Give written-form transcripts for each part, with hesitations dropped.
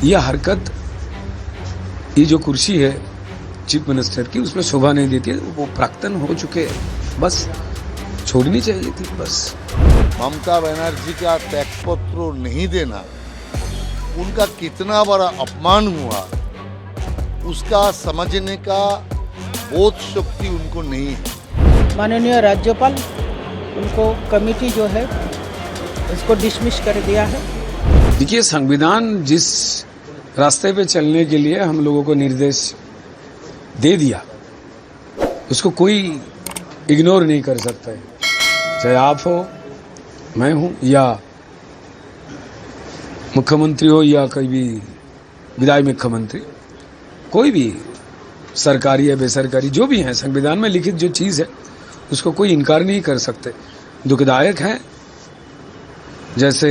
यह हरकत, ये जो कुर्सी है चीफ मिनिस्टर की, उसमें शोभा नहीं देती है। वो प्राक्तन हो चुके हैं, बस छोड़नी चाहिए थी बस। ममता बनर्जी का त्यागपत्र नहीं देना उनका कितना बड़ा अपमान हुआ, उसका समझने का बोध शक्ति उनको नहीं है। माननीय राज्यपाल उनको कमेटी जो है इसको डिसमिस कर दिया है। देखिए, संविधान जिस रास्ते पे चलने के लिए हम लोगों को निर्देश दे दिया, उसको कोई इग्नोर नहीं कर सकता है। चाहे आप हो, मैं हूं, या मुख्यमंत्री हो, या कोई भी विधायक मुख्यमंत्री, कोई भी सरकारी या बेसरकारी जो भी है, संविधान में लिखित जो चीज़ है उसको कोई इनकार नहीं कर सकते। दुखदायक है, जैसे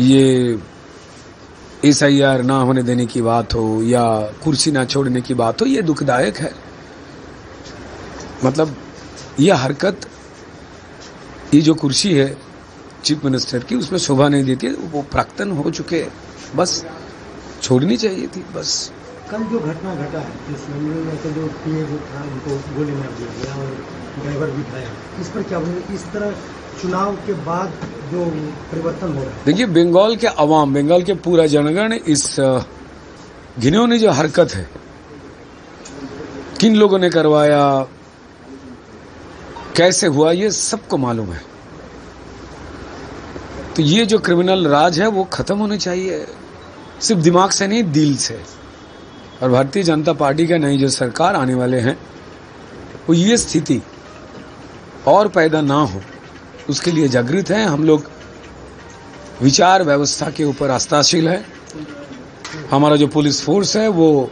ये SIR ना होने देने की बात हो या कुर्सी ना छोड़ने की बात हो, ये दुखदायक है। मतलब यह हरकत, ये जो कुर्सी है चीफ मिनिस्टर की, उसमें शोभा नहीं देती है। वो प्राक्तन हो चुके हैं, बस छोड़नी चाहिए थी बस। कल जो घटना घटा है, जिस मामले में तो जो PA जो था उनको गोली मार दिया गया और ड्राइवर भी घायल, इस पर क्या बोलेंगे? इस तरह चुनाव के बाद जो परिवर्तन हो रहा है। देखिए, बंगाल के अवाम, बंगाल के पूरा जनगण इस घिनौनी जो हरकत है, किन लोगों ने करवाया, कैसे हुआ, ये सबको मालूम है। तो ये जो क्रिमिनल राज है वो खत्म होना चाहिए, सिर्फ दिमाग से नहीं, दिल से। और भारतीय जनता पार्टी का नई जो सरकार आने वाले हैं, वो ये स्थिति और पैदा ना हो उसके लिए जागृत हैं। हम लोग विचार व्यवस्था के ऊपर आस्थाशील है। हमारा जो पुलिस फोर्स है वो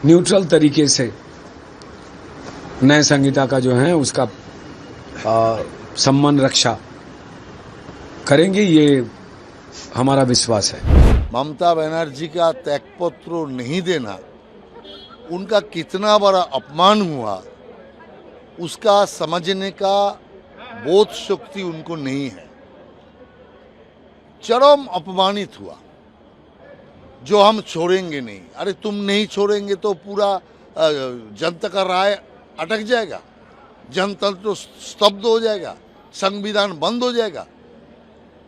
न्यूट्रल तरीके से नए संहिता का जो है उसका सम्मान रक्षा करेंगे, ये हमारा विश्वास है। ममता बनर्जी का त्यागपत्र नहीं देना उनका कितना बड़ा अपमान हुआ, उसका समझने का बोध शक्ति उनको नहीं है। चरम अपमानित हुआ, जो हम छोड़ेंगे नहीं। अरे तुम नहीं छोड़ेंगे तो पूरा जनता का राय अटक जाएगा, जनतंत्र तो स्तब्ध हो जाएगा, संविधान बंद हो जाएगा।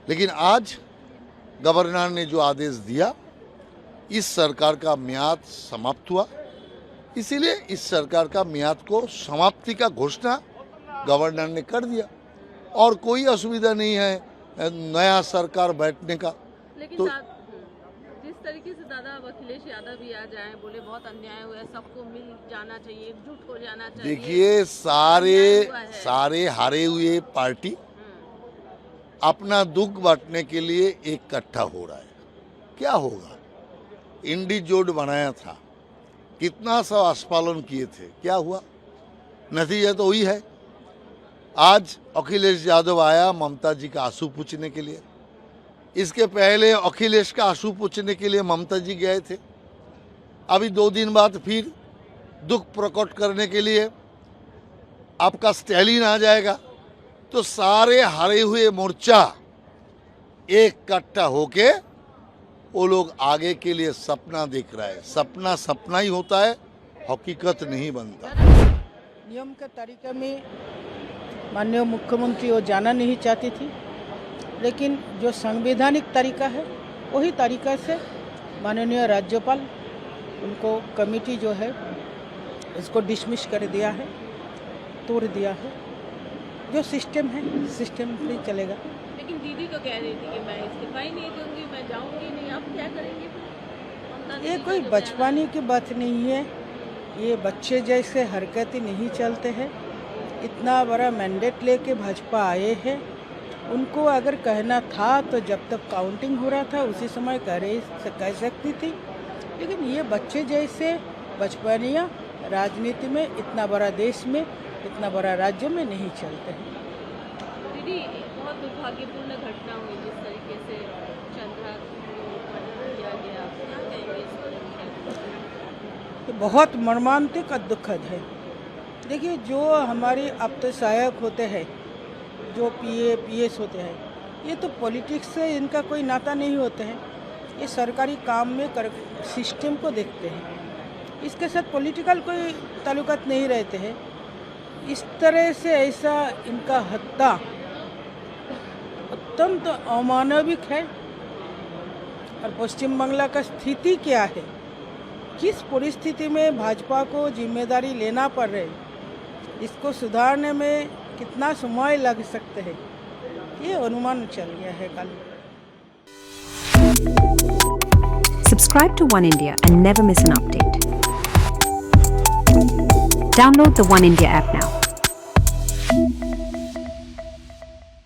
लेकिन आज गवर्नर ने जो आदेश दिया, इस सरकार का म्याद समाप्त हुआ, इसीलिए इस सरकार का म्याद को समाप्ति का घोषणा गवर्नर ने कर दिया और कोई असुविधा नहीं है नया सरकार बैठने का। लेकिन तो जिस तरीके से दादा अब अखिलेश यादव भी आ जाए, बोले बहुत अन्याय हुआ है, सबको मिल जाना चाहिए, एकजुट हो जाना चाहिए। देखिए, सारे हारे हुए पार्टी अपना दुख बांटने के लिए इकट्ठा हो रहा है। क्या होगा? इंडी जोड़ बनाया था, कितना सब आस्फालन किए थे, क्या हुआ? नतीजा तो वही है। आज अखिलेश यादव आया ममता जी का आंसू पूछने के लिए। इसके पहले अखिलेश का आंसू पूछने के लिए ममता जी गए थे। अभी 2 दिन बाद फिर दुख प्रकट करने के लिए आपका स्टैलिन आ जाएगा। तो सारे हारे हुए मोर्चा इकट्ठा होके वो लोग आगे के लिए सपना देख रहा है। सपना सपना ही होता है, हकीकत नहीं बनता। नियम के तरीके में माननीय मुख्यमंत्री वो जाना नहीं चाहती थी, लेकिन जो संवैधानिक तरीका है वही तरीका से माननीय राज्यपाल उनको कमेटी जो है इसको डिसमिस कर दिया है, तोड़ दिया है। जो सिस्टम है, सिस्टम से चलेगा। लेकिन दीदी तो कह रही थी कि मैं इस्तीफा ही नहीं दूंगी, मैं जाऊंगी नहीं। आप क्या करेंगे? ये कोई बचपने की बात नहीं है, ये बच्चे जैसे हरकतें नहीं चलते हैं। इतना बड़ा मैंडेट लेके भाजपा आए हैं, उनको अगर कहना था तो जब तक काउंटिंग हो रहा था उसी समय कह सकती थी। लेकिन ये बच्चे जैसे बचपनिया राजनीति में, इतना बड़ा देश में, इतना बड़ा राज्य में नहीं चलते हैं। दीदी, बहुत दुर्भाग्यपूर्ण घटना हुई जिस तरीके से चंद्रा को मर्डर किया गया, क्या कहेंगे इस पर? बहुत मर्मांतिक और दुखद है। देखिए, जो हमारे अब तो सहायक होते हैं, जो PA PS होते हैं, ये तो पॉलिटिक्स से इनका कोई नाता नहीं होते हैं। ये सरकारी काम में सिस्टम को देखते हैं, इसके साथ पॉलिटिकल कोई ताल्लुकात नहीं रहते हैं। इस तरह से ऐसा इनका हत्या अत्यंत अमानविक है। और पश्चिम बंगाल का स्थिति क्या है, किस परिस्थिति में भाजपा को जिम्मेदारी लेना पड़ रही, इसको सुधारने में कितना समय लग सकते हैं, ये अनुमान चल गया है कल। Subscribe to One India and never miss an update. Download the One India app now.